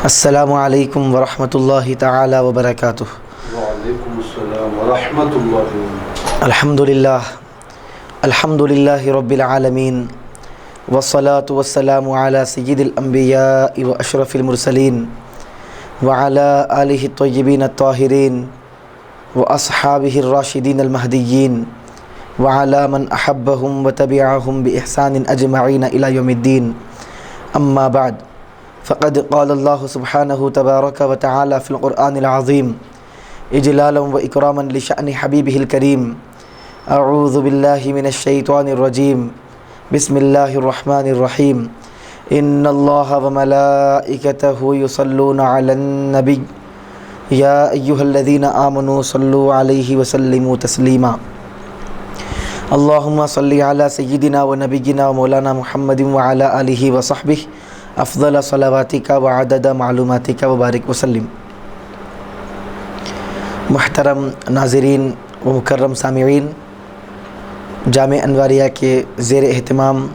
السلام علیکم ورحمۃ اللہ تعالی وبرکاتہ۔ وعلیکم السلام ورحمۃ اللہ وبرکاتہ۔ الحمد للہ رب العالمین والصلاة والسلام علی سید الانبیاء واشرف المرسلین وعلی آلہ الطیبین الطاہرین واصحابہ الراشدین المہدیین وعلی من احبہم وتبعہم باحسان اجمعین الی یوم الدین، اما بعد فقد قال اللہ سبحانہ تبارک و تعالی فی القرآن العظیم اجلالا و اکراما لشأن حبیبہ الکریم۔ اعوذ باللہ من الشیطان الرجیم، بسم اللہ الرحمن الرحیم۔ ان اللہ وملائکتہ یصلون علی النبی یا ایہا الذین آمنوا صلوا علیہ وسلموا تسلیما۔ اللہم صلی علی سیدنا و نبینا و مولانا محمد وعلی آلہ وصحبہ افضل صلواتک و عدد معلوماتک و بارک وسلم۔ محترم ناظرین و مکرم سامعین، جامع انواریہ کے زیر اہتمام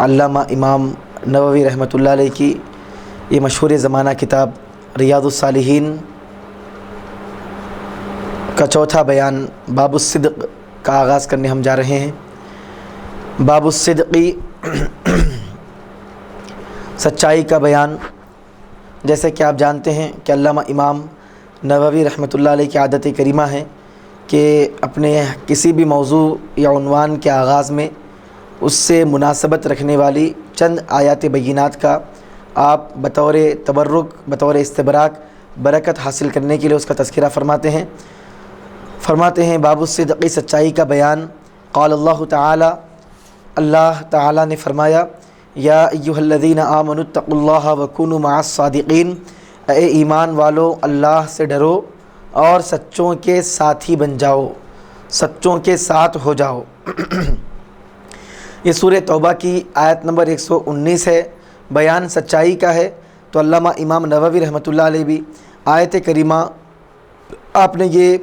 علامہ امام نووی رحمۃ اللہ علیہ کی یہ مشہور زمانہ کتاب ریاض الصالحین کا چوتھا بیان باب الصدق کا آغاز کرنے ہم جا رہے ہیں۔ باب الصدقی سچائی کا بیان۔ جیسے کہ آپ جانتے ہیں کہ علامہ امام نووی رحمۃ اللہ علیہ کی عادت کریمہ ہے کہ اپنے کسی بھی موضوع یا عنوان کے آغاز میں اس سے مناسبت رکھنے والی چند آیات بینات کا آپ بطور تبرک، بطور استبراک برکت حاصل کرنے کے لیے اس کا تذکرہ فرماتے ہیں باب الصدقی سچائی کا بیان۔ قال اللہ تعالی، اللہ تعالی نے فرمایا، یا ایہا الذین آمنوا اتقوا اللہ وکونوا مع الصادقین، اے ایمان والو اللہ سے ڈرو اور سچوں کے ساتھی بن جاؤ، سچوں کے ساتھ ہو جاؤ۔ یہ سورہ توبہ کی آیت نمبر 119 ہے، بیان سچائی کا ہے۔ تو علامہ امام نووی رحمۃ اللہ علیہ بھی آیت کریمہ آپ نے یہ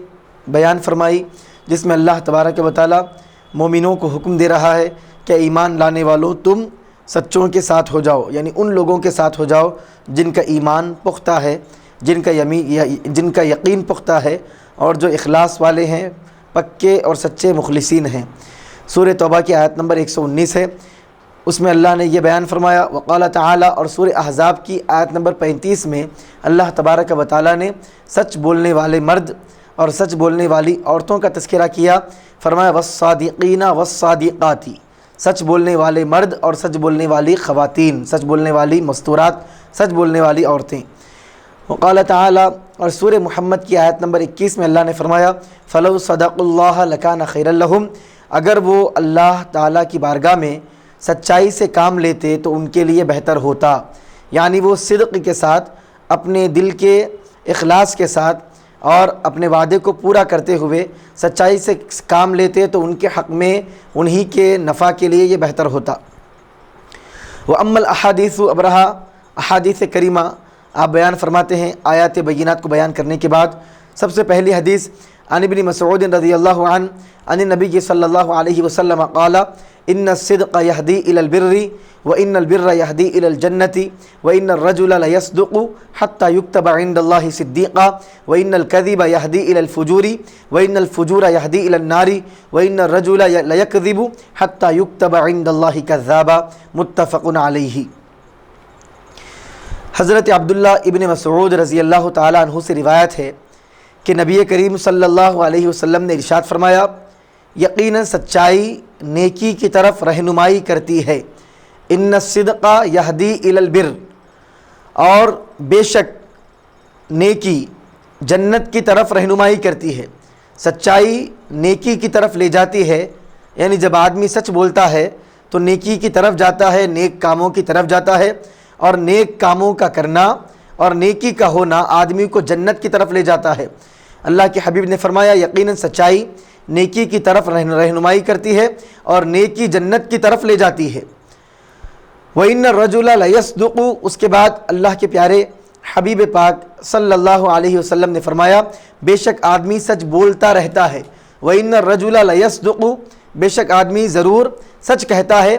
بیان فرمائی جس میں اللہ تبارک و تعالی مومنوں کو حکم دے رہا ہے کہ ایمان لانے والوں تم سچوں کے ساتھ ہو جاؤ، یعنی ان لوگوں کے ساتھ ہو جاؤ جن کا ایمان پختہ ہے، جن کا یقین پختہ ہے اور جو اخلاص والے ہیں، پکے اور سچے مخلصین ہیں۔ سورہ توبہ کی آیت نمبر 119 ہے، اس میں اللہ نے یہ بیان فرمایا۔ وقال تعالی، اور سورہ احزاب کی آیت نمبر 35 میں اللہ تبارک و تعالی نے سچ بولنے والے مرد اور سچ بولنے والی عورتوں کا تذکرہ کیا۔ فرمایا والصادقین والصادقات، سچ بولنے والے مرد اور سچ بولنے والی خواتین، سچ بولنے والی مستورات، سچ بولنے والی عورتیں۔ وقال تعالی، اور سورہ محمد کی آیت نمبر 21 میں اللہ نے فرمایا فَلَوْ صَدَقُوا اللَّهَ لَكَانَ خَيْرًا لَهُمْ، اگر وہ اللہ تعالیٰ کی بارگاہ میں سچائی سے کام لیتے تو ان کے لیے بہتر ہوتا، یعنی وہ صدق کے ساتھ، اپنے دل کے اخلاص کے ساتھ اور اپنے وعدے کو پورا کرتے ہوئے سچائی سے کام لیتے تو ان کے حق میں انہی کے نفع کے لیے یہ بہتر ہوتا۔ وَأَمَّا الْأَحَادِيثُ، اب رہا احادیث کریمہ، آپ بیان فرماتے ہیں آیات بینات کو بیان کرنے کے بعد سب سے پہلی حدیث عن ابن مسعود رضی اللہ عنہ عن النبی صلی اللہ علیہ وسلم قال ان الصدق یہدی الی البر وان البر یہدی الی الجنۃ وان الرجل لیصدق حتى یکتب عند اللہ صدیقا وان الکذب یہدی الی الفجور وان الفجور یہدی الی النار وان الرجل لیکذب حتى یکتب عند اللہ کذابا، متفق علیہ۔ حضرت عبداللہ ابن مسعود رضی اللہ تعالی عنہ سے روایت ہے کہ نبی کریم صلی اللہ علیہ وسلم نے ارشاد فرمایا، یقیناً سچائی نیکی کی طرف رہنمائی کرتی ہے، ان الصدق یہدی الی البر، اور بے شک نیکی جنت کی طرف رہنمائی کرتی ہے۔ سچائی نیکی کی طرف لے جاتی ہے، یعنی جب آدمی سچ بولتا ہے تو نیکی کی طرف جاتا ہے، نیک کاموں کی طرف جاتا ہے، اور نیک کاموں کا کرنا اور نیکی کا ہونا آدمی کو جنت کی طرف لے جاتا ہے۔ اللہ کے حبیب نے فرمایا یقیناً سچائی نیکی کی طرف رہنمائی کرتی ہے اور نیکی جنت کی طرف لے جاتی ہے۔ وَإِنَّ الرَّجُلَ لَيَصْدُقُ، اس کے بعد اللہ کے پیارے حبیب پاک صلی اللہ علیہ وسلم نے فرمایا بے شک آدمی سچ بولتا رہتا ہے۔ وَإِنَّ الرَّجُلَ لَيَصْدُقُ، بے شک آدمی ضرور سچ کہتا ہے،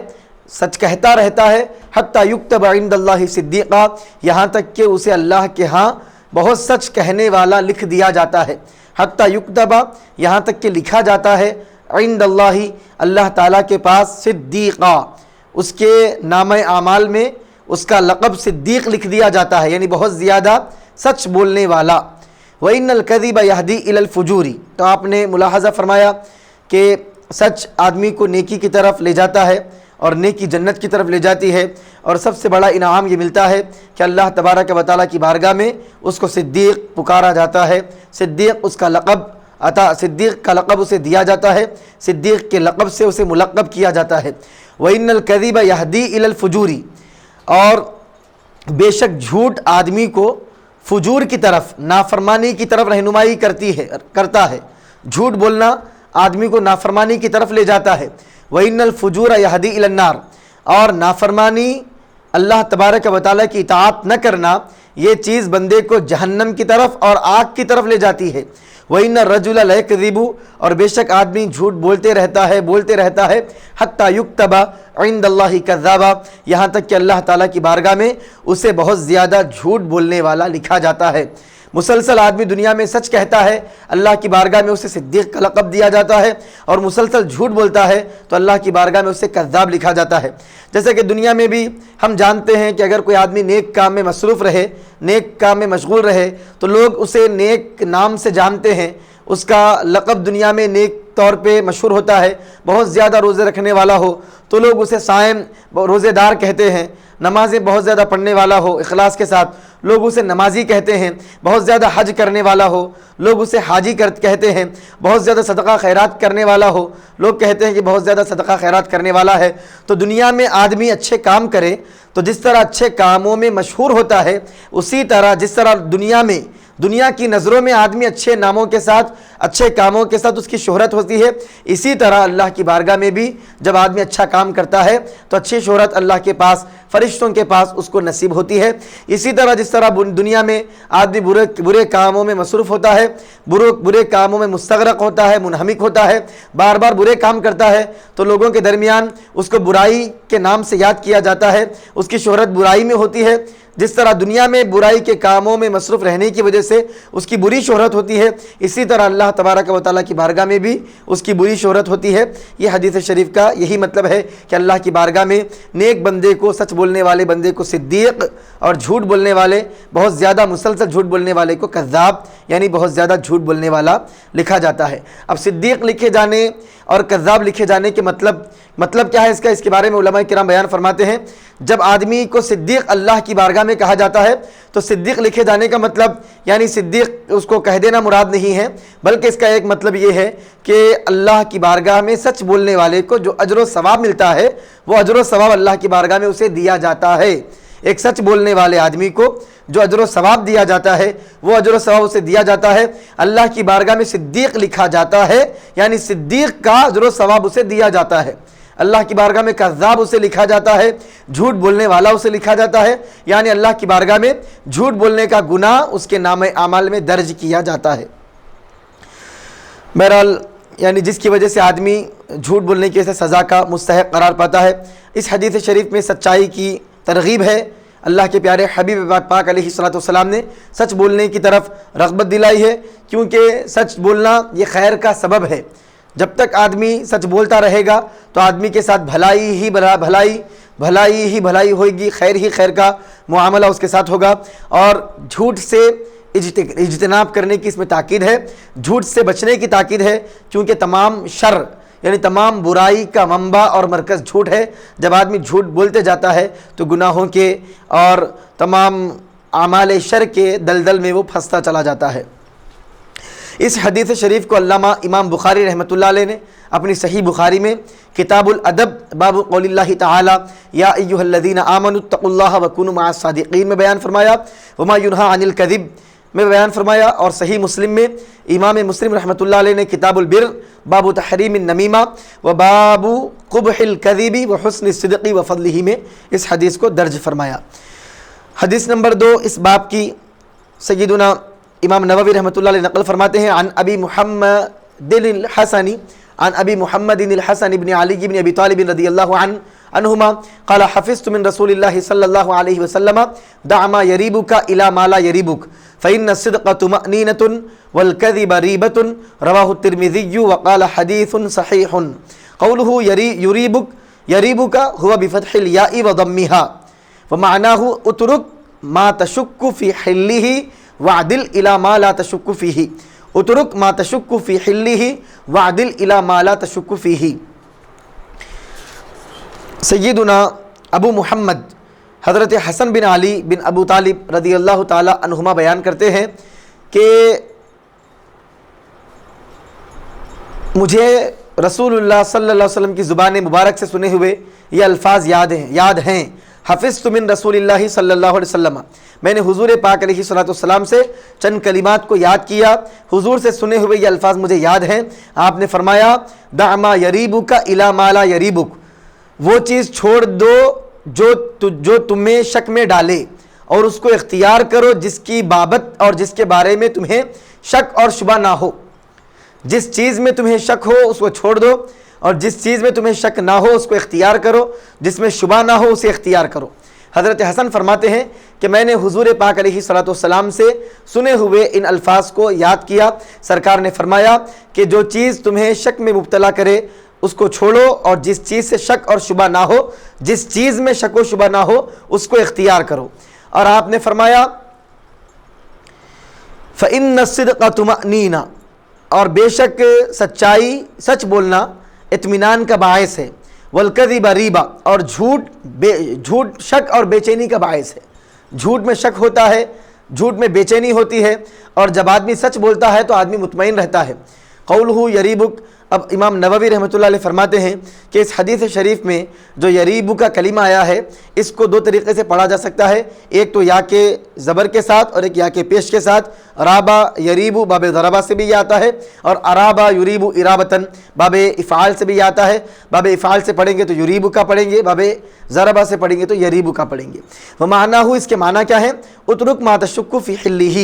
سچ کہتا رہتا ہے حتی یکتب عند اللہ صدیقا، یہاں تک کہ اسے اللہ کے ہاں بہت سچ کہنے والا لکھ دیا جاتا ہے. حتی یکتب، یہاں تک کہ لکھا جاتا ہے، عند اللہ، اللہ تعالیٰ کے پاس، صدیقا، اس کے نامہ اعمال میں اس کا لقب صدیق لکھ دیا جاتا ہے، یعنی بہت زیادہ سچ بولنے والا. وَإِنَّ الْكَذِبَ يَهْدِي إِلَى الْفُجُورِ، تو آپ نے ملاحظہ فرمایا کہ سچ آدمی کو نیکی کی طرف لے جاتا ہے اور نیکی جنت کی طرف لے جاتی ہے. اور سب سے بڑا انعام یہ ملتا ہے کہ اللہ تبارک و تعالیٰ کی بارگاہ میں اس کو صدیق پکارا جاتا ہے، صدیق اس کا لقب صدیق کا لقب اسے دیا جاتا ہے، صدیق کے لقب سے اسے ملقب کیا جاتا ہے. وَإِنَّ الْكَذِبَ يَهْدِي إِلَى الْفُجُورِ، اور بے شک جھوٹ آدمی کو فجور کی طرف، نافرمانی کی طرف رہنمائی کرتا ہے. جھوٹ بولنا آدمی کو نافرمانی کی طرف لے جاتا ہے. وَإِنَّ الْفُجُورَ يَهْدِي إِلَى النَّارِ، اور نافرمانی، اللہ تبارک و تعالیٰ کی اطاعت نہ کرنا، یہ چیز بندے کو جہنم کی طرف اور آگ کی طرف لے جاتی ہے. وَإِنَّ الرَّجُلَ لَيَكْذِبُ، اور بے شک آدمی جھوٹ بولتے رہتا ہے حَتَّى يُكْتَبَ عِندَ اللَّهِ كَذَّابًا، یہاں تک کہ اللہ تعالیٰ کی بارگاہ میں اسے بہت زیادہ جھوٹ بولنے والا لکھا جاتا ہے. مسلسل آدمی دنیا میں سچ کہتا ہے، اللہ کی بارگاہ میں اسے صدیق کا لقب دیا جاتا ہے، اور مسلسل جھوٹ بولتا ہے تو اللہ کی بارگاہ میں اسے کذاب لکھا جاتا ہے. جیسے کہ دنیا میں بھی ہم جانتے ہیں کہ اگر کوئی آدمی نیک کام میں مصروف رہے، نیک کام میں مشغول رہے، تو لوگ اسے نیک نام سے جانتے ہیں، اس کا لقب دنیا میں نیک طور پہ مشہور ہوتا ہے. بہت زیادہ روزے رکھنے والا ہو تو لوگ اسے صائم، روزے دار کہتے ہیں. نمازیں بہت زیادہ پڑھنے والا ہو اخلاص کے ساتھ، لوگ اسے نمازی کہتے ہیں. بہت زیادہ حج کرنے والا ہو، لوگ اسے حاجی کہتے ہیں. بہت زیادہ صدقہ خیرات کرنے والا ہو، لوگ کہتے ہیں کہ بہت زیادہ صدقہ خیرات کرنے والا ہے. تو دنیا میں آدمی اچھے کام کرے تو جس طرح اچھے کاموں میں مشہور ہوتا ہے، اسی طرح جس طرح دنیا کی نظروں میں آدمی اچھے ناموں کے ساتھ، اچھے کاموں کے ساتھ اس کی شہرت ہوتی ہے، اسی طرح اللہ کی بارگاہ میں بھی جب آدمی اچھا کام کرتا ہے تو اچھی شہرت اللہ کے پاس، فرشتوں کے پاس اس کو نصیب ہوتی ہے. اسی طرح جس طرح دنیا میں آدمی برے کاموں میں مصروف ہوتا ہے، برے کاموں میں مستغرق ہوتا ہے، منہمک ہوتا ہے، بار بار برے کام کرتا ہے، تو لوگوں کے درمیان اس کو برائی کے نام سے یاد کیا جاتا ہے، اس کی شہرت برائی میں ہوتی ہے. جس طرح دنیا میں برائی کے کاموں میں مصروف رہنے کی وجہ سے اس کی بری شہرت ہوتی ہے، اسی طرح اللہ تبارک و تعالیٰ کی بارگاہ میں بھی اس کی بری شہرت ہوتی ہے. یہ حدیث شریف کا یہی مطلب ہے کہ اللہ کی بارگاہ میں نیک بندے کو، سچ بولنے والے بندے کو صدیق، اور جھوٹ بولنے والے، بہت زیادہ مسلسل جھوٹ بولنے والے کو کذاب، یعنی بہت زیادہ جھوٹ بولنے والا لکھا جاتا ہے. اب صدیق لکھے جانے اور کذاب لکھے جانے کے مطلب کیا ہے اس کے بارے میں علماء کرام بیان فرماتے ہیں. جب آدمی کو صدیق اللہ کی بارگاہ میں کہا جاتا ہے تو صدیق لکھے جانے کا مطلب یعنی صدیق اس کو کہہ دینا مراد نہیں ہے، بلکہ اس کا ایک مطلب یہ ہے کہ اللہ کی بارگاہ میں سچ بولنے والے کو جو اجر و ثواب ملتا ہے، وہ اجر و ثواب اللہ کی بارگاہ میں اسے دیا جاتا ہے. ایک سچ بولنے والے آدمی کو جو اجر و ثواب دیا جاتا ہے، وہ اجر و ثواب اسے دیا جاتا ہے. اللہ کی بارگاہ میں صدیق لکھا جاتا ہے، یعنی صدیق کا اجر و ثواب اسے دیا جاتا ہے. اللہ کی بارگاہ میں کذاب اسے لکھا جاتا ہے، جھوٹ بولنے والا اسے لکھا جاتا ہے، یعنی اللہ کی بارگاہ میں جھوٹ بولنے کا گناہ اس کے نامہ اعمال میں درج کیا جاتا ہے. بہرحال یعنی جس کی وجہ سے آدمی جھوٹ بولنے کی وجہ سے سزا کا مستحق قرار پاتا ہے. اس حدیث شریف میں سچائی کی ترغیب ہے. اللہ کے پیارے حبیب پاک علیہ الصلوۃ والسلام نے سچ بولنے کی طرف رغبت دلائی ہے، کیونکہ سچ بولنا یہ خیر کا سبب ہے. جب تک آدمی سچ بولتا رہے گا تو آدمی کے ساتھ بھلائی ہی بھلائی ہوئے گی، خیر ہی خیر کا معاملہ اس کے ساتھ ہوگا. اور جھوٹ سے اجتناب کرنے کی اس میں تاکید ہے، جھوٹ سے بچنے کی تاکید ہے، کیونکہ تمام شر یعنی تمام برائی کا منبع اور مرکز جھوٹ ہے. جب آدمی جھوٹ بولتے جاتا ہے تو گناہوں کے اور تمام اعمال شر کے دلدل میں وہ پھنستا چلا جاتا ہے. اس حدیث شریف کو علامہ امام بخاری رحمۃ اللہ علیہ نے اپنی صحیح بخاری میں کتاب الادب باب قول اللہ تعالی یا ایھا الذین آمنوا اتقوا اللہ وکونوا مع الصادقین میں بیان فرمایا، وما ینہی عن الکذب میں بیان فرمایا. اور صحیح مسلم میں امام مسلم رحمۃ اللہ علیہ نے کتاب البر باب تحریم النمیمہ و باب قبح الکذب و حسن الصدق و فضلہ میں اس حدیث کو درج فرمایا. حدیث نمبر 2 اس باب کی سیدنا امام نووی رحمۃ اللہ علیہ نقل فرماتے ہیں عن ابی محمد الحسن بن علی بن ابی طالب رضی اللہ عنہ عنہما قال حفظت من رسول اللہ صلی اللہ علیہ وسلم دع ما یریبک الی ما لا یریبک فإن الصدق طمأنینۃ والکذب ریبۃ رواہ الترمذی وقال حدیث صحیح. قوله یریبک هو بفتح الياء وضمها ومعناه اترک ما تشک فی حلہ وعدل الی ما لا تشک فیہ. اترک ما تشک فی حلہ وعدل الی ما لا تشک فیہ. سیدنا ابو محمد حضرت حسن بن علی بن ابو طالب رضی اللہ تعالی عنہما بیان کرتے ہیں کہ مجھے رسول اللہ صلی اللہ علیہ وسلم کی زبان مبارک سے سنے ہوئے یہ الفاظ یاد ہیں. حفظت من رسول اللہ صلی اللہ علیہ وسلم، میں نے حضور پاک علیہ الصلوۃ والسلام سے چند کلمات کو یاد کیا، حضور سے سنے ہوئے یہ الفاظ مجھے یاد ہیں. آپ نے فرمایا دع ما یریبک الی ما لا یریبک، وہ چیز چھوڑ دو جو تمہیں شک میں ڈالے اور اس کو اختیار کرو جس کی بابت اور جس کے بارے میں تمہیں شک اور شبہ نہ ہو. جس چیز میں تمہیں شک ہو اس کو چھوڑ دو اور جس چیز میں تمہیں شک نہ ہو اس کو اختیار کرو، جس میں شبہ نہ ہو اسے اختیار کرو. حضرت حسن فرماتے ہیں کہ میں نے حضور پاک علیہ الصلوۃ والسلام سے سنے ہوئے ان الفاظ کو یاد کیا. سرکار نے فرمایا کہ جو چیز تمہیں شک میں مبتلا کرے اس کو چھوڑو اور جس چیز سے شک اور شبہ نہ ہو، جس چیز میں شک و شبہ نہ ہو اس کو اختیار کرو. اور آپ نے فرمایا فَإِنَّ الصِّدْقَ طُمَأْنِينَةٌ، اور بے شک سچائی، سچ بولنا اطمینان کا باعث ہے. والکذب ریبہ، اور جھوٹ شک اور بے چینی کا باعث ہے. جھوٹ میں شک ہوتا ہے، جھوٹ میں بے چینی ہوتی ہے، اور جب آدمی سچ بولتا ہے تو آدمی مطمئن رہتا ہے. قولہ یریبک، اب امام نووی رحمۃ اللہ علیہ فرماتے ہیں کہ اس حدیث شریف میں جو یریبو کا کلمہ آیا ہے اس کو دو طریقے سے پڑھا جا سکتا ہے. ایک تو یا کے زبر کے ساتھ اور ایک یا کے پیش کے ساتھ. رابا یریبو باب ضربہ سے بھی یہ آتا ہے، اور ارابا یریبو ارابتن باب افعال سے بھی یہ آتا ہے. باب افعال سے پڑھیں گے تو یریبو کا پڑھیں گے، باب ضربہ سے پڑھیں گے تو یریبو کا پڑھیں گے. وہ معنی ہو، اس کے معنی کیا ہے؟ اترک ما تشک فی حلہ،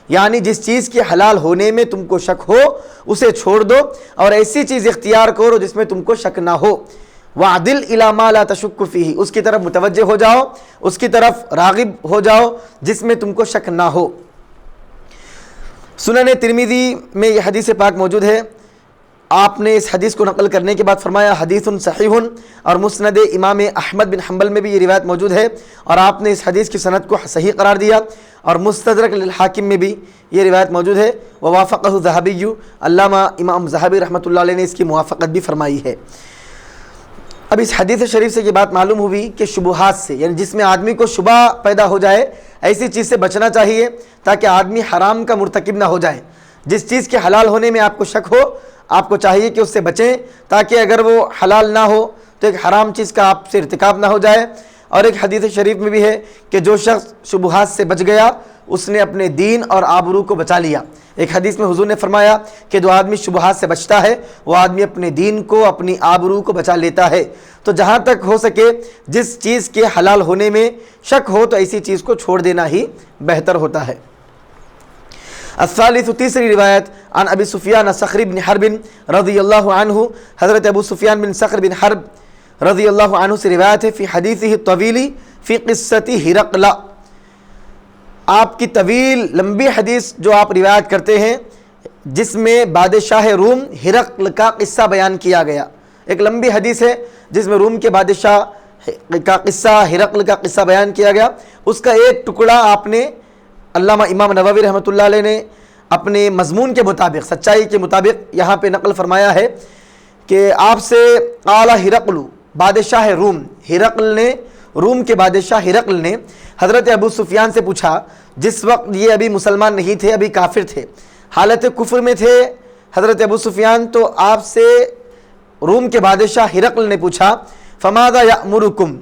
یعنی جس چیز کے حلال ہونے میں تم کو شک ہو اسے چھوڑ دو اور ایسی چیز اختیار کرو جس میں تم کو شک نہ ہو. وعدل الی ما لا تشک فیہ، اس کی طرف متوجہ ہو جاؤ، اس کی طرف راغب ہو جاؤ جس میں تم کو شک نہ ہو. سنن ترمذی میں یہ حدیث پاک موجود ہے. آپ نے اس حدیث کو نقل کرنے کے بعد فرمایا حدیث صحیح، اور مسند امام احمد بن حنبل میں بھی یہ روایت موجود ہے اور آپ نے اس حدیث کی سند کو صحیح قرار دیا. اور مستدرک للحاکم میں بھی یہ روایت موجود ہے. ووافقہ ذہبی، علامہ امام ذہبی رحمۃ اللہ علیہ نے اس کی موافقت بھی فرمائی ہے. اب اس حدیث شریف سے یہ بات معلوم ہوئی کہ شبہات سے، یعنی جس میں آدمی کو شبہ پیدا ہو جائے ایسی چیز سے بچنا چاہیے تاکہ آدمی حرام کا مرتکب نہ ہو جائے. جس چیز کے حلال ہونے میں آپ کو شک ہو آپ کو چاہیے کہ اس سے بچیں تاکہ اگر وہ حلال نہ ہو تو ایک حرام چیز کا آپ سے ارتکاب نہ ہو جائے. اور ایک حدیث شریف میں بھی ہے کہ جو شخص شبہات سے بچ گیا اس نے اپنے دین اور آبرو کو بچا لیا. ایک حدیث میں حضور نے فرمایا کہ جو آدمی شبہات سے بچتا ہے وہ آدمی اپنے دین کو، اپنی آبرو کو بچا لیتا ہے. تو جہاں تک ہو سکے جس چیز کے حلال ہونے میں شک ہو تو ایسی چیز کو چھوڑ دینا ہی بہتر ہوتا ہے. الثالث، تیسری روایت، عن ابی سفیان صخر بن حرب رضی اللہ عنہ، حضرت ابو سفیان بن صخر بن حرب رضی اللہ عنہ سے روایت ہے فی حدیثہ الطویل فی قصۃ ہرقل. آپ کی طویل لمبی حدیث جو آپ روایت کرتے ہیں جس میں بادشاہ روم ہرقل کا قصہ بیان کیا گیا. ایک لمبی حدیث ہے جس میں روم کے بادشاہ کا قصہ، ہرقل کا قصہ بیان کیا گیا. اس کا ایک ٹکڑا آپ نے علامہ امام نووی رحمۃ اللہ علیہ نے اپنے مضمون کے مطابق، سچائی کے مطابق یہاں پہ نقل فرمایا ہے کہ آپ سے قال ہرقل، بادشاہ روم، ہرقل نے، روم کے بادشاہ ہرقل نے حضرت ابو سفیان سے پوچھا، جس وقت یہ ابھی مسلمان نہیں تھے، ابھی کافر تھے، حالت کفر میں تھے حضرت ابو سفیان. تو آپ سے روم کے بادشاہ ہرقل نے پوچھا فماذا یأمرکم،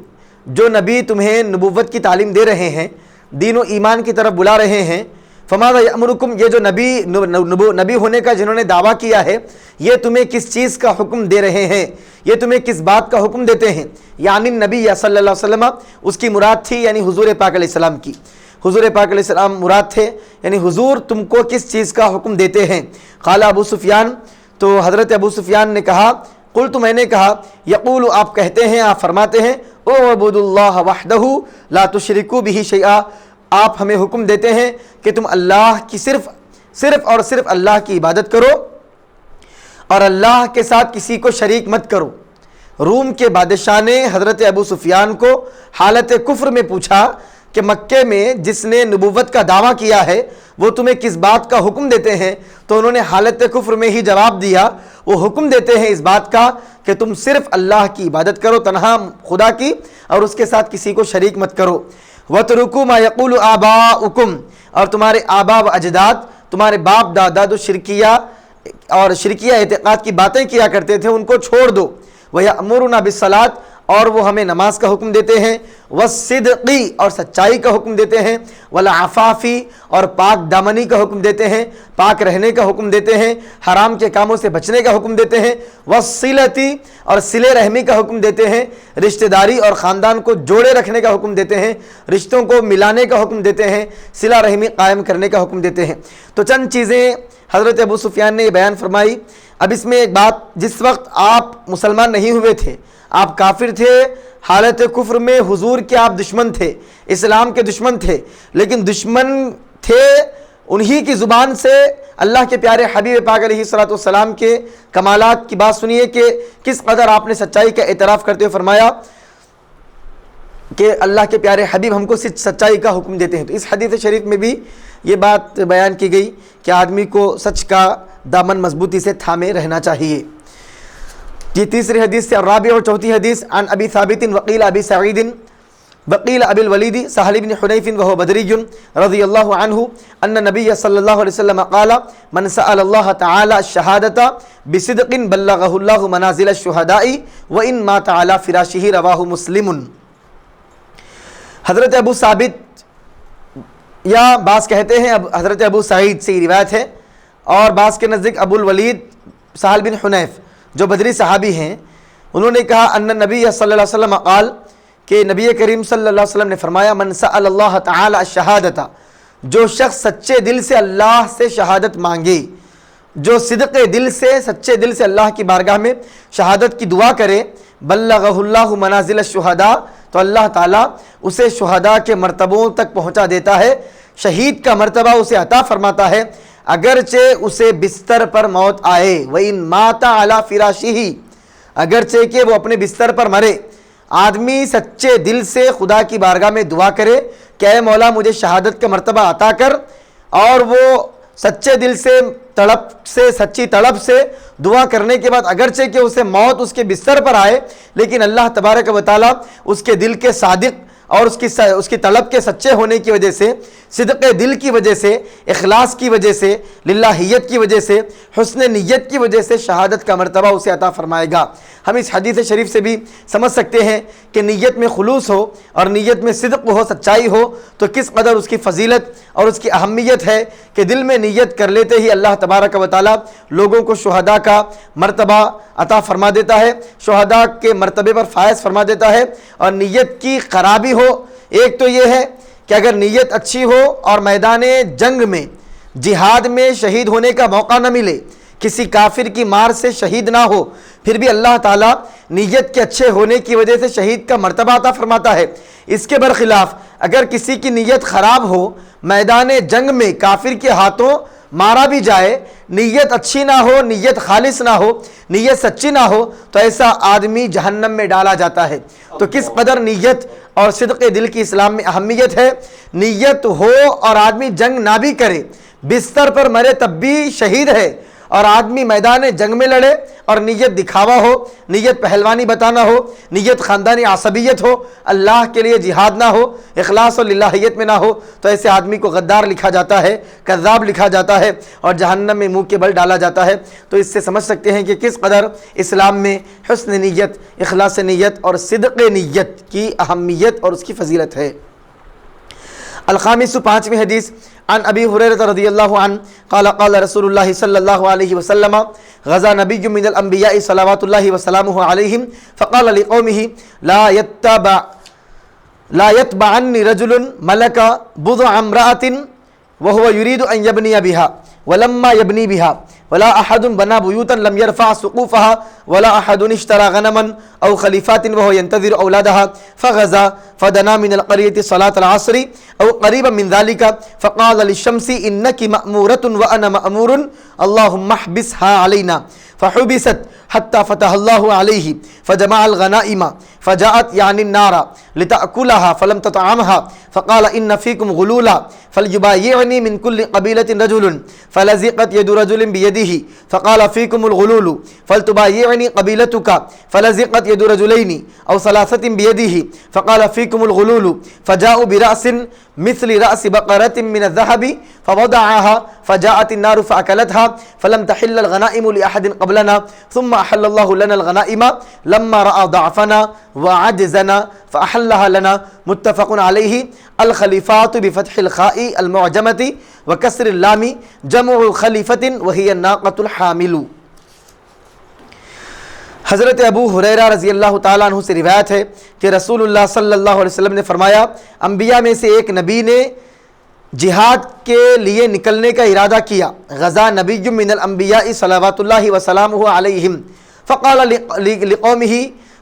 جو نبی تمہیں نبوت کی تعلیم دے رہے ہیں، دین و ایمان کی طرف بلا رہے ہیں، فماذا یأمرکم، یہ جو نبی ہونے کا جنہوں نے دعویٰ کیا ہے یہ تمہیں کس چیز کا حکم دے رہے ہیں، یہ تمہیں کس بات کا حکم دیتے ہیں؟ یعنی نبی صلی اللہ علیہ وسلم، اس کی مراد تھی یعنی حضور پاک علیہ السلام کی، حضور پاک علیہ السلام مراد تھے، یعنی حضور تم کو کس چیز کا حکم دیتے ہیں؟ قال ابو سفیان، تو حضرت ابو سفیان نے کہا قلت میں نے کہا یقول آپ کہتے ہیں آپ فرماتے ہیں اعبدوا اللہ وحدہ لا تشرکوا بہ شیئا، آپ ہمیں حکم دیتے ہیں کہ تم اللہ کی صرف اور صرف اللہ کی عبادت کرو اور اللہ کے ساتھ کسی کو شریک مت کرو۔ روم کے بادشاہ نے حضرت ابو سفیان کو حالت کفر میں پوچھا کہ مکے میں جس نے نبوت کا دعویٰ کیا ہے وہ تمہیں کس بات کا حکم دیتے ہیں؟ تو انہوں نے حالت کفر میں ہی جواب دیا، وہ حکم دیتے ہیں اس بات کا کہ تم صرف اللہ کی عبادت کرو، تنہا خدا کی، اور اس کے ساتھ کسی کو شریک مت کرو۔ وَتَرُكُوا مَا يَقُولُ آبَاؤُكُمْ، اور تمہارے آبا و اجداد، تمہارے باپ دادا جو شرکیہ اعتقاد کی باتیں کیا کرتے تھے ان کو چھوڑ دو۔ وَيَأْمُرُنَا بِالصَّلَاةِ، اور وہ ہمیں نماز کا حکم دیتے ہیں، وَالصِّدْقِ، اور سچائی کا حکم دیتے ہیں، وَالْعَفَافِ، اور پاک دامنی کا حکم دیتے ہیں، پاک رہنے کا حکم دیتے ہیں، حرام کے کاموں سے بچنے کا حکم دیتے ہیں، وَالصِّلَةِ، اور صلہ رحمی کا حکم دیتے ہیں، رشتہ داری اور خاندان کو جوڑے رکھنے کا حکم دیتے ہیں، رشتوں کو ملانے کا حکم دیتے ہیں، صلہ رحمی قائم کرنے کا حکم دیتے ہیں۔ تو چند چیزیں حضرت ابو سفیان نے یہ بیان فرمائی۔ اب اس میں ایک بات، جس وقت آپ مسلمان نہیں ہوئے تھے، آپ کافر تھے، حالت کفر میں حضور کے آپ دشمن تھے، اسلام کے دشمن تھے، لیکن دشمن تھے انہی کی زبان سے اللہ کے پیارے حبیب پاک علیہ الصلوۃ والسلام کے کمالات کی بات سنیے کہ کس قدر آپ نے سچائی کا اعتراف کرتے ہوئے فرمایا کہ اللہ کے پیارے حبیب ہم کو سچائی کا حکم دیتے ہیں۔ تو اس حدیث شریف میں بھی یہ بات بیان کی گئی کہ آدمی کو سچ کا دامن مضبوطی سے تھامے رہنا چاہیے۔ یہ تیسری حدیث سے الرابع اور چوتھی حدیث، عن ابی ثابت وقیل ابی سعید وقیل ابی الولید سہل بن حنیف وهو بدری رضی اللہ عنہ ان نبی صلی اللہ علیہ وسلم قال من سأل اللہ تعالی الشہادۃ بصدق بلغہ اللہ منازل الشہداء وان مات علی فراشہ، رواہ مسلم۔ حضرت ابو ثابت یا بعض کہتے ہیں حضرت ابو سعید سے یہ روایت ہے، اور بعض کے نزدیک ابو الولید سہل بن حنیف جو بدری صحابی ہیں، انہوں نے کہا ان نبی صلی اللہ علیہ وسلم قال، کہ نبی کریم صلی اللہ علیہ وسلم نے فرمایا من سأل اللہ تعالی الشہادۃ، جو شخص سچے دل سے اللہ سے شہادت مانگے، جو صدق دل سے سچے دل سے اللہ کی بارگاہ میں شہادت کی دعا کرے، بلغہ اللہ منازل الشہداء، تو اللہ تعالیٰ اسے شہداء کے مرتبوں تک پہنچا دیتا ہے، شہید کا مرتبہ اسے عطا فرماتا ہے اگرچہ اسے بستر پر موت آئے۔ وَإِن مَاتَ عَلَى فِرَاشِهِ، اگرچہ کہ وہ اپنے بستر پر مرے۔ آدمی سچے دل سے خدا کی بارگاہ میں دعا کرے کہ اے مولا مجھے شہادت کا مرتبہ عطا کر، اور وہ سچے دل سے سچی طلب سے دعا کرنے کے بعد اگرچہ کہ اسے موت اس کے بستر پر آئے، لیکن اللہ تبارک و تعالیٰ اس کے دل کے صادق اور اس کی طلب کے سچے ہونے کی وجہ سے، صدق دل کی وجہ سے، اخلاص کی وجہ سے، للہیت کی وجہ سے، حسن نیت کی وجہ سے شہادت کا مرتبہ اسے عطا فرمائے گا۔ ہم اس حدیث شریف سے بھی سمجھ سکتے ہیں کہ نیت میں خلوص ہو اور نیت میں صدق ہو، سچائی ہو، تو کس قدر اس کی فضیلت اور اس کی اہمیت ہے کہ دل میں نیت کر لیتے ہی اللہ تبارک و تعالیٰ لوگوں کو شہداء کا مرتبہ عطا فرما دیتا ہے، شہداء کے مرتبے پر فائز فرما دیتا ہے۔ اور نیت کی خرابی ہو، ایک تو یہ ہے کہ اگر نیت اچھی ہو اور میدان جنگ میں جہاد میں شہید ہونے کا موقع نہ ملے، کسی کافر کی مار سے شہید نہ ہو، پھر بھی اللہ تعالیٰ نیت کے اچھے ہونے کی وجہ سے شہید کا مرتبہ عطا فرماتا ہے۔ اس کے برخلاف اگر کسی کی نیت خراب ہو، میدان جنگ میں کافر کے ہاتھوں مارا بھی جائے، نیت اچھی نہ ہو، نیت خالص نہ ہو، نیت سچی نہ ہو، تو ایسا آدمی جہنم میں ڈالا جاتا ہے۔ تو کس قدر نیت اور صدق دل کی اسلام میں اہمیت ہے۔ نیت ہو اور آدمی جنگ نہ بھی کرے، بستر پر مرے تب بھی شہید ہے، اور آدمی میدان جنگ میں لڑے اور نیت دکھاوا ہو، نیت پہلوانی بتانا ہو، نیت خاندانی عصبیت ہو، اللہ کے لیے جہاد نہ ہو، اخلاص اور للہیت میں نہ ہو، تو ایسے آدمی کو غدار لکھا جاتا ہے، کذاب لکھا جاتا ہے، اور جہنم میں منہ کے بل ڈالا جاتا ہے۔ تو اس سے سمجھ سکتے ہیں کہ کس قدر اسلام میں حسن نیت، اخلاص نیت اور صدق نیت کی اہمیت اور اس کی فضیلت ہے۔ الخامس، پانچویں حدیث، عن ابی ہریرہ رضی اللہ عنہ قال قال رسول اللہ صلی اللہ علیہ وسلم غزا نبی من الانبیاء صلوات اللہ وسلامہ علیہم فقال لقومہ لا يتبعني رجل ملك بضع امرأة وهو يريد ان يبني بها ولما يبني بها ولا احد بنا بیوتا لم يرفع سقوفها ولا احد اشترى غنما او خلیفات وهو ينتظر اولادها فغزا فدنا من القرية صلاة العصر او قريبا من ذلك فقال للشمس انك مأمورة وانا مأمور اللهم احبسها علينا فحبست حتى فتح الله عليه فجمع الغنائم فجاءت يعني النار لتأكلها فلم تطعمها فقال إن فيكم غلولا فليبايعني من كل قبيلة رجل فلزقت يد رجل بيده فقال فيكم الغلول فلتبايعني قبيلتك فلزقت يد رجلين أو ثلاثة بيده فقال فيكم الغلول فجاءوا برأس مثل رأس بقرة من الذهب فوضعها فجاءت النار فأكلتها فلم تحل الغنائم لأحد قبلنا ثم أحل الله لنا الغنائم لما رأى ضعفنا وعجزنا فأحلها لنا متفق عليه الخليفات بفتح الخاء المعجمة وكسر اللام جمع خلیفة وهي الناقة الحامل۔ حضرت ابو ہریرہ رضی اللہ تعالیٰ عنہ سے روایت ہے کہ رسول اللہ صلی اللہ علیہ وسلم نے فرمایا انبیاء میں سے ایک نبی نے جہاد کے لیے نکلنے کا ارادہ کیا، غزا نبی من الانبیاء صلوات اللہ وسلامہ علیہم فقال لقومہ،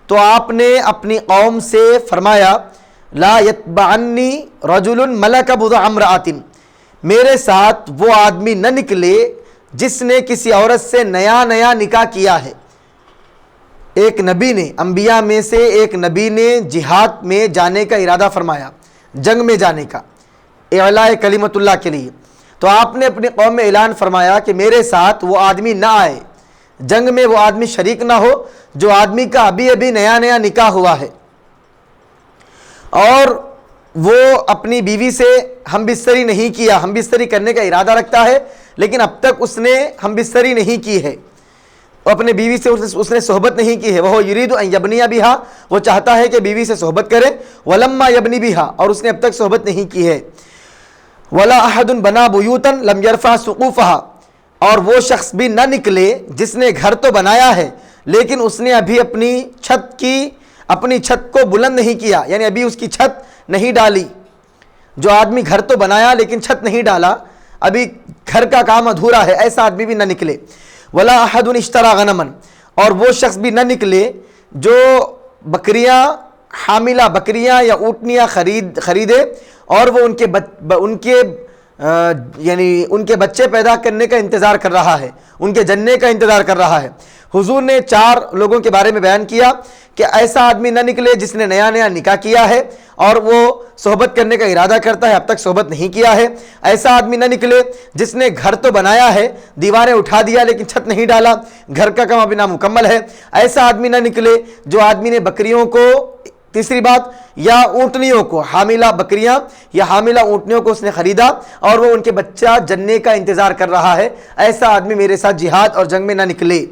تو آپ نے اپنی قوم سے فرمایا لا یتبعنی رجل ملک بضع امرأۃ، میرے ساتھ وہ آدمی نہ نکلے جس نے کسی عورت سے نیا نکاح کیا ہے۔ ایک نبی نے، انبیاء میں سے ایک نبی نے جہاد میں جانے کا ارادہ فرمایا، جنگ میں جانے کا، اعلاء کلمت اللہ کے لیے، تو آپ نے اپنی قوم میں اعلان فرمایا کہ میرے ساتھ وہ آدمی نہ آئے، جنگ میں وہ آدمی شریک نہ ہو جو آدمی کا ابھی نیا نکاح ہوا ہے اور وہ اپنی بیوی سے ہم بستری نہیں کیا، ہم بستری کرنے کا ارادہ رکھتا ہے لیکن اب تک اس نے ہم بستری نہیں کی ہے، اپنے بیوی سے اس نے صحبت نہیں کی ہے، وہ یرید ان یبنی بہا، وہ چاہتا ہے کہ بیوی سے صحبت کرے، ولما یبنی بہا، اور اس نے اب تک صحبت نہیں کی ہے، ولا احد بنا بیوتا لم یرفع سقوفها، اور وہ شخص بھی نہ نکلے جس نے گھر تو بنایا ہے لیکن اس نے ابھی اپنی چھت کو بلند نہیں کیا، یعنی ابھی اس کی چھت نہیں ڈالی۔ جو آدمی گھر تو بنایا لیکن چھت نہیں ڈالا، ابھی گھر کا کام ادھورا ہے، ایسا آدمی بھی نہ نکلے۔ ولا احد اشترى غنما، اور وہ شخص بھی نہ نکلے جو بکریاں، حاملہ بکریاں یا اونٹنیاں خریدے اور وہ ان کے بچے پیدا کرنے کا انتظار کر رہا ہے، ان کے جننے کا انتظار کر رہا ہے۔ حضور نے 4 لوگوں کے بارے میں بیان کیا کہ ایسا آدمی نہ نکلے جس نے نیا نکاح کیا ہے اور وہ صحبت کرنے کا ارادہ کرتا ہے، اب تک صحبت نہیں کیا ہے۔ ایسا آدمی نہ نکلے جس نے گھر تو بنایا ہے، دیواریں اٹھا دیا لیکن چھت نہیں ڈالا، گھر کا کام ابھی نامکمل ہے۔ ایسا آدمی نہ نکلے جو آدمی نے بکریوں کو، تیسری بات، یا اونٹنیوں کو، حاملہ بکریاں یا حاملہ اونٹنیوں کو اس نے خریدا اور وہ ان کے بچہ جننے کا انتظار کر رہا ہے، ایسا آدمی میرے ساتھ جہاد اور جنگ میں نہ نکلے۔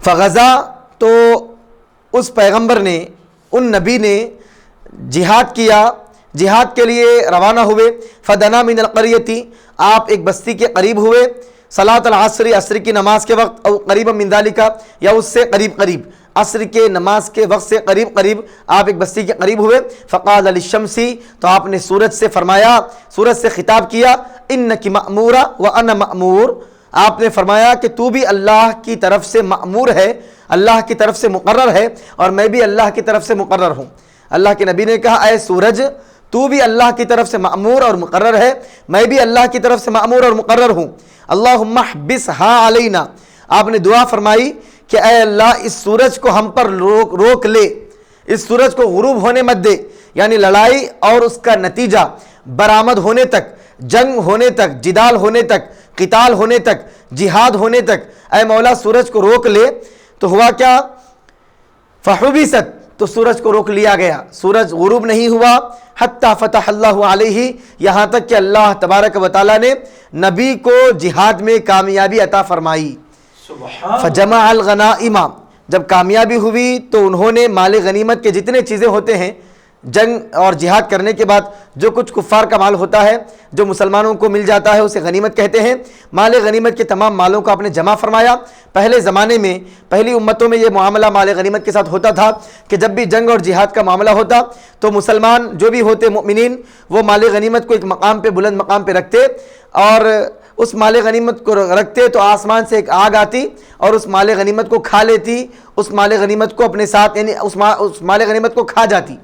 فغزا، تو اس پیغمبر نے، ان نبی نے جہاد کیا، جہاد کے لیے روانہ ہوئے۔ فدنا من القریتی، آپ ایک بستی کے قریب ہوئے، صلاۃ العصر، عصر کی نماز کے وقت، او قریبا من ذالک، یا اس سے قریب، عصر کے نماز کے وقت سے قریب آپ ایک بستی کے قریب ہوئے۔ فقال للشمس، تو آپ نے سورج سے فرمایا، سورج سے خطاب کیا، انک مأمورہ وانا مأمور، آپ نے فرمایا کہ تو بھی اللہ کی طرف سے مأمور ہے، اللہ کی طرف سے مقرر ہے اور میں بھی اللہ کی طرف سے مقرر ہوں۔ اللہ کے نبی نے کہا اے سورج، تو بھی اللہ کی طرف سے مأمور اور مقرر ہے، میں بھی اللہ کی طرف سے مأمور اور مقرر ہوں۔ اللہم احبسها علینا، آپ نے دعا فرمائی کہ اے اللہ اس سورج کو ہم پر روک لے، اس سورج کو غروب ہونے مت دے، یعنی لڑائی اور اس کا نتیجہ برآمد ہونے تک، جنگ ہونے تک، جدال ہونے تک، قتال ہونے تک، جہاد ہونے تک اے مولا سورج کو روک لے۔ تو ہوا کیا؟ فحبست، تو سورج کو روک لیا گیا، سورج غروب نہیں ہوا، حتی فتح اللہ علیہ، یہاں تک کہ اللہ تبارک و تعالیٰ نے نبی کو جہاد میں کامیابی عطا فرمائی۔ فجمع الغنائم، جب کامیابی ہوئی تو انہوں نے مال غنیمت کے جتنے چیزیں ہوتے ہیں، جنگ اور جہاد کرنے کے بعد جو کچھ کفار کا مال ہوتا ہے جو مسلمانوں کو مل جاتا ہے اسے غنیمت کہتے ہیں، مال غنیمت کے تمام مالوں کو آپ نے جمع فرمایا۔ پہلے زمانے میں، پہلی امتوں میں یہ معاملہ مال غنیمت کے ساتھ ہوتا تھا کہ جب بھی جنگ اور جہاد کا معاملہ ہوتا تو مسلمان جو بھی ہوتے، مؤمنین، وہ مال غنیمت کو ایک مقام پہ، بلند مقام پہ رکھتے اور اس مال غنیمت کو رکھتے تو آسمان سے ایک آگ آتی اور اس مال غنیمت کو کھا لیتی، اس مال غنیمت کو اپنے ساتھ یعنی اس مال غنیمت کو کھا جاتی۔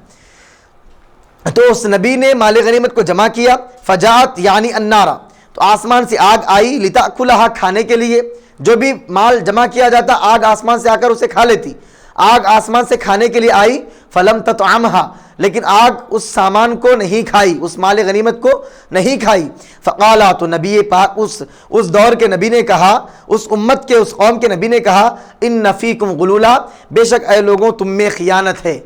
تو اس نبی نے مال غنیمت کو جمع کیا، فجاءت یعنی النارا، تو آسمان سے آگ آئی، لتأکلھا کھانے کے لیے، جو بھی مال جمع کیا جاتا آگ آسمان سے آ کر اسے کھا لیتی، آگ آسمان سے کھانے کے لیے آئی، فلم تطعمھا، لیکن آگ اس سامان کو نہیں کھائی، اس مال غنیمت کو نہیں کھائی۔ فقالا، تو نبی پاک اس دور کے نبی نے کہا، اس امت کے اس قوم کے نبی نے کہا، ان فیکم غلولا، بے شک اے لوگوں تم میں خیانت ہے،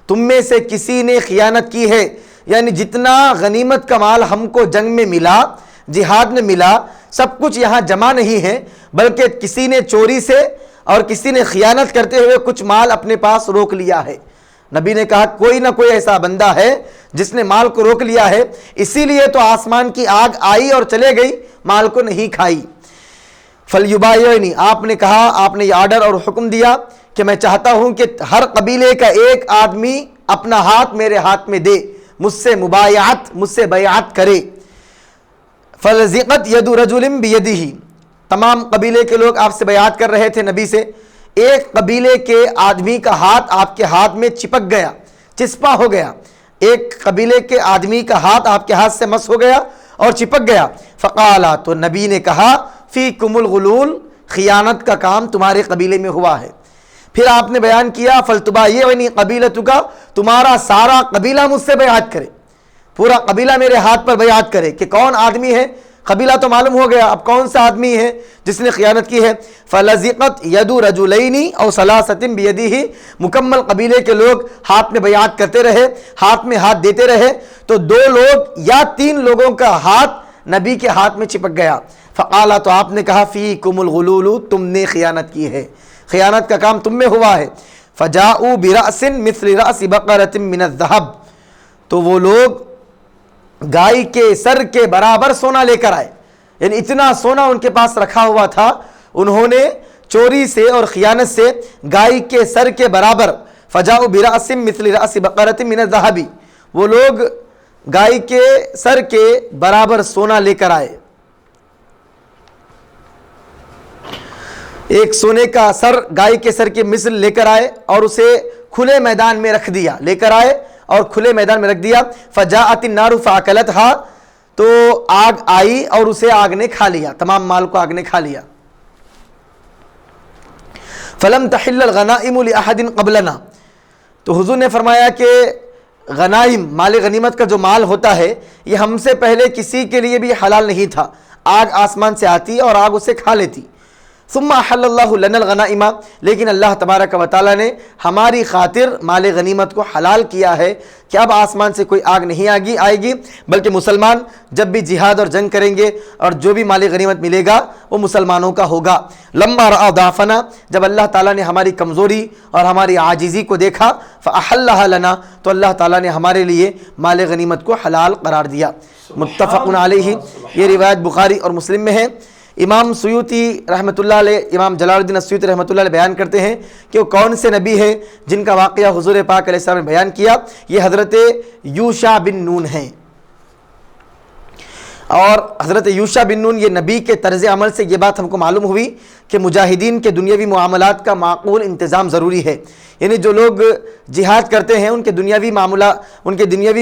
تم میں سے کسی نے خیانت کی ہے، یعنی جتنا غنیمت کا مال ہم کو جنگ میں ملا، جہاد میں ملا، سب کچھ یہاں جمع نہیں ہے، بلکہ کسی نے چوری سے اور کسی نے خیانت کرتے ہوئے کچھ مال اپنے پاس روک لیا ہے۔ نبی نے کہا کوئی نہ کوئی ایسا بندہ ہے جس نے مال کو روک لیا ہے، اسی لیے تو آسمان کی آگ آئی اور چلے گئی، مال کو نہیں کھائی۔ فلیبایعنی، آپ نے کہا، آپ نے یہ آرڈر اور حکم دیا کہ میں چاہتا ہوں کہ ہر قبیلے کا ایک آدمی اپنا ہاتھ میرے ہاتھ میں دے، مجھ سے مبایعت، مجھ سے بیعت کرے۔ فلزقت ید رجل بیدہ، تمام قبیلے کے لوگ آپ سے بیعت کر رہے تھے نبی سے، ایک قبیلے کے آدمی کا ہاتھ آپ کے ہاتھ میں چپک گیا، چسپا ہو گیا، ایک قبیلے کے آدمی کا ہاتھ آپ کے ہاتھ سے مس ہو گیا اور چپک گیا۔ فقالا، تو نبی نے کہا، فیکم الغلول، خیانت کا کام تمہارے قبیلے میں ہوا ہے۔ پھر آپ نے بیان کیا، فلتبایعنی قبیلتک، تمہارا سارا قبیلہ مجھ سے بیعت کرے، پورا قبیلہ میرے ہاتھ پر بیعت کرے۔ کہ کون آدمی ہے؟ قبیلہ تو معلوم ہو گیا، اب کون سا آدمی ہے جس نے خیانت کی ہے؟ فلزقت ید رجلین او ثلاثۃ بیدہ، مکمل قبیلے کے لوگ ہاتھ میں بیعت کرتے رہے، ہاتھ میں ہاتھ دیتے رہے، تو 2 لوگ یا 3 لوگوں کا ہاتھ نبی کے ہاتھ میں چپک گیا۔ فقالا، تو آپ نے کہا، فیکم الغلول، تم نے خیانت کی ہے، خیانت کا کام تم میں ہوا ہے۔ فجاؤوا برأس مثل رأس بقرۃ من الذهب، تو وہ لوگ گائے کے سر کے برابر سونا لے کر آئے، یعنی اتنا سونا ان کے پاس رکھا ہوا تھا، انہوں نے چوری سے اور خیانت سے گائے کے سر کے برابر، فجاؤوا برأس مثل رأس بقرۃ من الذهب، وہ لوگ گائے کے سر کے برابر سونا لے کر آئے، ایک سونے کا سر گائے کے سر کے مثل لے کر آئے اور اسے کھلے میدان میں رکھ دیا، لے کر آئے اور کھلے میدان میں رکھ دیا۔ فجاءت النار فاکلتھا، تو آگ آئی اور اسے آگ نے کھا لیا، تمام مال کو آگ نے کھا لیا۔ فلم تحل الغنائم لأحد قبلنا، تو حضور نے فرمایا کہ غنائم، مال غنیمت کا جو مال ہوتا ہے، یہ ہم سے پہلے کسی کے لیے بھی حلال نہیں تھا، آگ آسمان سے آتی اور آگ اسے کھا لیتی۔ ثم احل اللہ لنا الغنائم، لیکن اللہ تبارک و تعالیٰ نے ہماری خاطر مال غنیمت کو حلال کیا ہے کہ اب آسمان سے کوئی آگ نہیں آئے گی، بلکہ مسلمان جب بھی جہاد اور جنگ کریں گے اور جو بھی مال غنیمت ملے گا وہ مسلمانوں کا ہوگا۔ لما رأى ضعفنا، جب اللہ تعالیٰ نے ہماری کمزوری اور ہماری عاجزی کو دیکھا، فأحلها لنا، تو اللہ تعالیٰ نے ہمارے لیے مال غنیمت کو حلال قرار دیا۔ متفق علیہ، یہ روایت بخاری اور مسلم میں ہے۔ امام سیوطی رحمۃ اللہ علیہ، امام جلال الدین السیوطی رحمۃ اللہ علیہ بیان کرتے ہیں کہ وہ کون سے نبی ہیں جن کا واقعہ حضور پاک علیہ السلام نے بیان کیا، یہ حضرت یوشع بن نون ہیں، اور حضرت یوشع بن نون یہ نبی کے طرز عمل سے یہ بات ہم کو معلوم ہوئی کہ مجاہدین کے دنیاوی معاملات کا معقول انتظام ضروری ہے، یعنی جو لوگ جہاد کرتے ہیں ان کے دنیاوی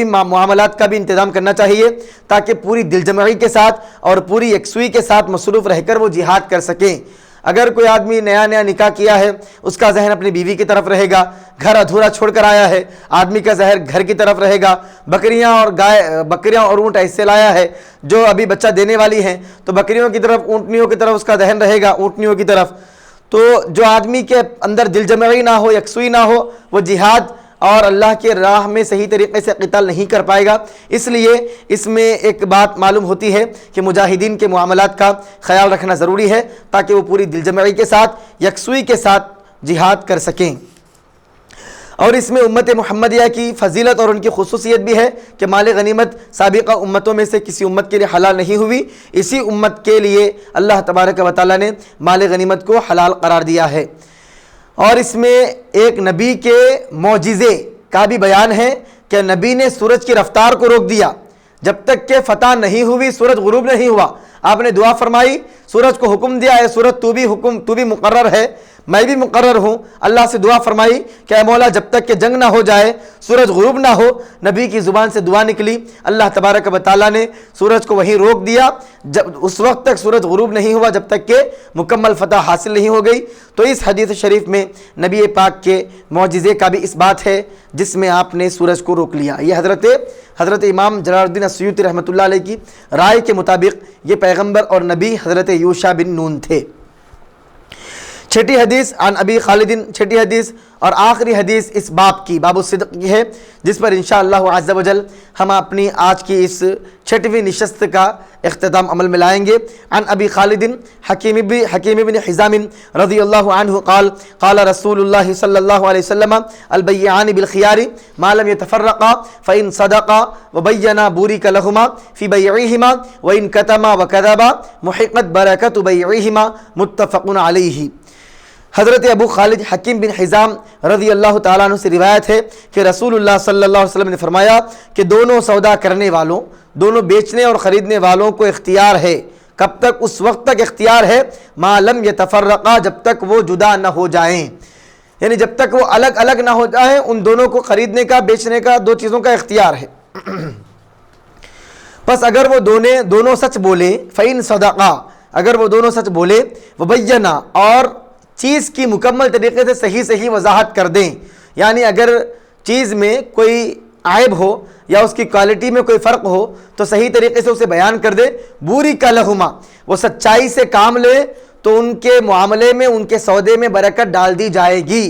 معاملات کا بھی انتظام کرنا چاہیے تاکہ پوری دل جمعی کے ساتھ اور پوری یکسوئی کے ساتھ مصروف رہ کر وہ جہاد کر سکیں۔ اگر کوئی آدمی نیا نکاح کیا ہے، اس کا ذہن اپنی بیوی کی طرف رہے گا، گھر ادھورا چھوڑ کر آیا ہے، آدمی کا ذہن گھر کی طرف رہے گا، بکریاں اور اونٹ ایسے لایا ہے جو ابھی بچہ دینے والی ہیں، تو بکریوں کی طرف، اونٹنیوں کی طرف اس کا ذہن رہے گا، اونٹنیوں کی طرف، تو جو آدمی کے اندر دل جمعی نہ ہو، یکسوئی نہ ہو، وہ جہاد اور اللہ کے راہ میں صحیح طریقے سے قتال نہیں کر پائے گا۔ اس لیے اس میں ایک بات معلوم ہوتی ہے کہ مجاہدین کے معاملات کا خیال رکھنا ضروری ہے تاکہ وہ پوری دل جمعی کے ساتھ، یکسوئی کے ساتھ جہاد کر سکیں۔ اور اس میں امت محمدیہ کی فضیلت اور ان کی خصوصیت بھی ہے کہ مال غنیمت سابقہ امتوں میں سے کسی امت کے لیے حلال نہیں ہوئی، اسی امت کے لیے اللہ تبارک و تعالیٰ نے مال غنیمت کو حلال قرار دیا ہے۔ اور اس میں ایک نبی کے معجزے کا بھی بیان ہے کہ نبی نے سورج کی رفتار کو روک دیا، جب تک کہ فتح نہیں ہوئی، سورج غروب نہیں ہوا، آپ نے دعا فرمائی، سورج کو حکم دیا ہے سورج تو بھی مقرر ہے، میں بھی مقرر ہوں، اللہ سے دعا فرمائی کہ اے مولا جب تک کہ جنگ نہ ہو جائے، سورج غروب نہ ہو، نبی کی زبان سے دعا نکلی، اللہ تبارک و تعالیٰ نے سورج کو وہیں روک دیا، جب اس وقت تک سورج غروب نہیں ہوا جب تک کہ مکمل فتح حاصل نہیں ہو گئی۔ تو اس حدیث شریف میں نبی پاک کے معجزے کا بھی اس بات ہے جس میں آپ نے سورج کو روک لیا۔ یہ حضرت امام جلال الدین السیوطی رحمۃ اللہ علیہ کی رائے کے مطابق یہ پیغمبر اور نبی حضرت یوشع بن نون تھے۔ چھٹی حدیث عن ابی خالد، چھٹی حدیث اور آخری حدیث اس باب کی، باب الصدق کی ہے، جس پر انشاءاللہ عز و جل ہم اپنی آج کی اس چھٹویں نشست کا اختتام عمل میں لائیں گے۔ عن ابی خالد حکیم بن حزام رضی اللہ عنہ قال قال رسول اللہ صلی اللہ علیہ وسلم البیعان بالخیار ما لم يتفرقا فإن صدقا وبینا بورک لہما فی بیعہما وإن کتما وکذبا محقت برکت بیعہما متفق علیہ۔ حضرت ابو خالد حکیم بن حزام رضی اللہ تعالیٰ عنہ سے روایت ہے کہ رسول اللہ صلی اللہ علیہ وسلم نے فرمایا کہ دونوں سودا کرنے والوں، دونوں بیچنے اور خریدنے والوں کو اختیار ہے، کب تک؟ اس وقت تک اختیار ہے ما لم یتفرقا، جب تک وہ جدا نہ ہو جائیں، یعنی جب تک وہ الگ الگ نہ ہو جائیں، ان دونوں کو خریدنے کا، بیچنے کا، دو چیزوں کا اختیار ہے۔ پس اگر وہ دونوں سچ بولے، فَإِن صَدَقَا، اگر وہ دونوں سچ بولے، وَبَيَّنَا، اور چیز کی مکمل طریقے سے صحیح وضاحت کر دیں، یعنی اگر چیز میں کوئی عیب ہو یا اس کی کوالٹی میں کوئی فرق ہو تو صحیح طریقے سے اسے بیان کر دے، بورک لہما، وہ سچائی سے کام لے تو ان کے معاملے میں، ان کے سودے میں برکت ڈال دی جائے گی۔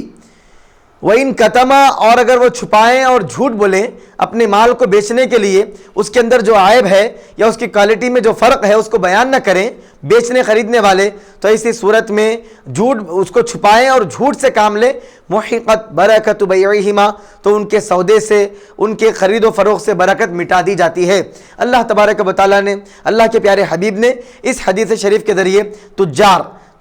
وَإِن کتما، اور اگر وہ چھپائیں اور جھوٹ بولیں اپنے مال کو بیچنے کے لیے، اس کے اندر جو عیب ہے یا اس کی کوالٹی میں جو فرق ہے اس کو بیان نہ کریں بیچنے خریدنے والے، تو اسی صورت میں جھوٹ اس کو چھپائیں اور جھوٹ سے کام لیں، محقت برکت بیعہما، تو ان کے سودے سے، ان کے خرید و فروخت سے برکت مٹا دی جاتی ہے۔ اللہ تبارک و تعالیٰ نے، اللہ کے پیارے حبیب نے اس حدیث شریف کے ذریعے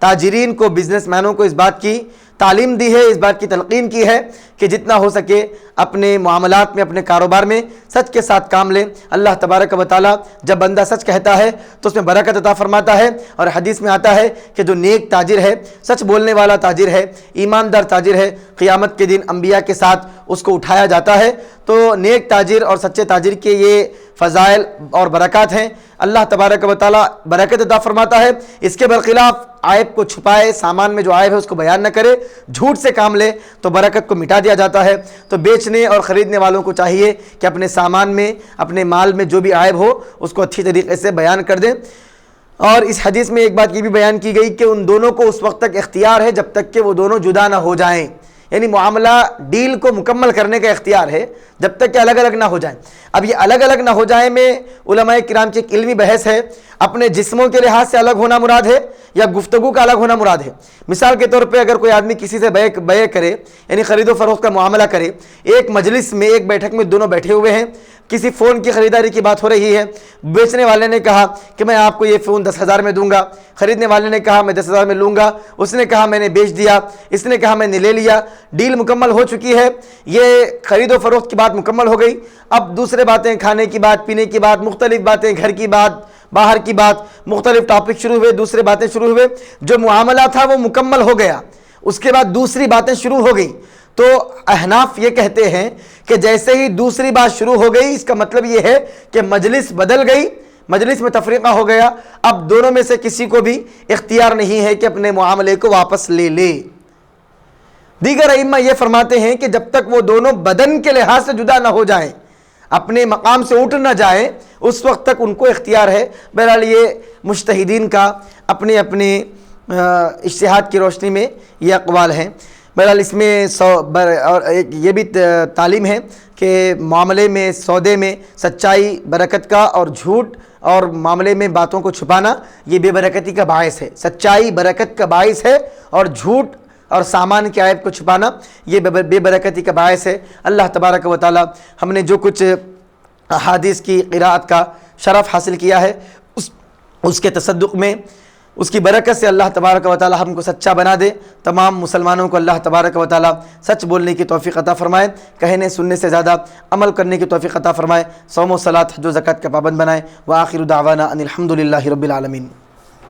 تاجرین کو، بزنس مینوں کو اس بات کی تعلیم دی ہے، اس بات کی تلقین کی ہے کہ جتنا ہو سکے اپنے معاملات میں، اپنے کاروبار میں سچ کے ساتھ کام لیں۔ اللہ تبارک و تعالیٰ جب بندہ سچ کہتا ہے تو اس میں برکت عطا فرماتا ہے، اور حدیث میں آتا ہے کہ جو نیک تاجر ہے، سچ بولنے والا تاجر ہے، ایماندار تاجر ہے، قیامت کے دن انبیاء کے ساتھ اس کو اٹھایا جاتا ہے۔ تو نیک تاجر اور سچے تاجر کے یہ فضائل اور برکات ہیں، اللہ تبارک و تعالیٰ برکت عطا فرماتا ہے۔ اس کے برخلاف عیب کو چھپائے، سامان میں جو عیب ہے اس کو بیان نہ کرے، جھوٹ سے کام لے تو برکت کو مٹا دیا جاتا ہے۔ تو بیچنے اور خریدنے والوں کو چاہیے کہ اپنے سامان میں، اپنے مال میں جو بھی عیب ہو اس کو اچھی طریقے سے بیان کر دیں۔ اور اس حدیث میں ایک بات یہ بھی بیان کی گئی کہ ان دونوں کو اس وقت تک اختیار ہے جب تک کہ وہ دونوں جدا نہ ہو جائیں، یعنی معاملہ ڈیل کو مکمل کرنے کا اختیار ہے جب تک کہ الگ الگ نہ ہو جائیں۔ اب یہ الگ الگ نہ ہو جائیں میں علماء کرام کی ایک علمی بحث ہے، اپنے جسموں کے لحاظ سے الگ ہونا مراد ہے یا گفتگو کا الگ ہونا مراد ہے۔ مثال کے طور پہ اگر کوئی آدمی کسی سے بیع کرے، یعنی خرید و فروخت کا معاملہ کرے، ایک مجلس میں، ایک بیٹھک میں دونوں بیٹھے ہوئے ہیں، کسی فون کی خریداری کی بات ہو رہی ہے، بیچنے والے نے کہا کہ میں آپ کو یہ فون 10,000 میں دوں گا، خریدنے والے نے کہا میں 10,000 میں لوں گا، اس نے کہا میں نے بیچ دیا، اس نے کہا میں نے لے لیا، ڈیل مکمل ہو چکی ہے، یہ خرید و فروخت کی بات مکمل ہو گئی۔ اب دوسرے باتیں، کھانے کی بات، پینے کی بات، مختلف باتیں، گھر کی بات، باہر کی بات، مختلف ٹاپک شروع ہوئے، دوسرے باتیں شروع ہوئے، جو معاملہ تھا وہ مکمل ہو گیا، اس کے بعد دوسری باتیں شروع ہو گئی۔ تو احناف یہ کہتے ہیں کہ جیسے ہی دوسری بات شروع ہو گئی، اس کا مطلب یہ ہے کہ مجلس بدل گئی، مجلس میں تفریقہ ہو گیا، اب دونوں میں سے کسی کو بھی اختیار نہیں ہے کہ اپنے معاملے کو واپس لے لے۔ دیگر ائمہ یہ فرماتے ہیں کہ جب تک وہ دونوں بدن کے لحاظ سے جدا نہ ہو جائیں، اپنے مقام سے اٹھ نہ جائیں، اس وقت تک ان کو اختیار ہے۔ بہرحال یہ مجتہدین کا اپنے اپنے اجتہاد کی روشنی میں یہ اقوال ہیں۔ بہرحال اس میں اور یہ بھی تعلیم ہے کہ معاملے میں، سودے میں سچائی برکت کا، اور جھوٹ اور معاملے میں باتوں کو چھپانا یہ بے برکتی کا باعث ہے۔ سچائی برکت کا باعث ہے اور جھوٹ اور سامان کے عیب کو چھپانا یہ بے برکتی کا باعث ہے۔ اللہ تبارک و تعالی ہم نے جو کچھ احادیث کی قراءت کا شرف حاصل کیا ہے اس کے تصدق میں اس کی برکت سے اللہ تبارک و تعالی ہم کو سچا بنا دے، تمام مسلمانوں کو اللہ تبارک و تعالی سچ بولنے کی توفیق عطا فرمائے، کہنے سننے سے زیادہ عمل کرنے کی توفیق عطا فرمائے، صوم و صلاۃ حج و زکوٰۃ کا پابند بنائے۔ وآخر دعوانا ان الحمد للہ رب العالمین۔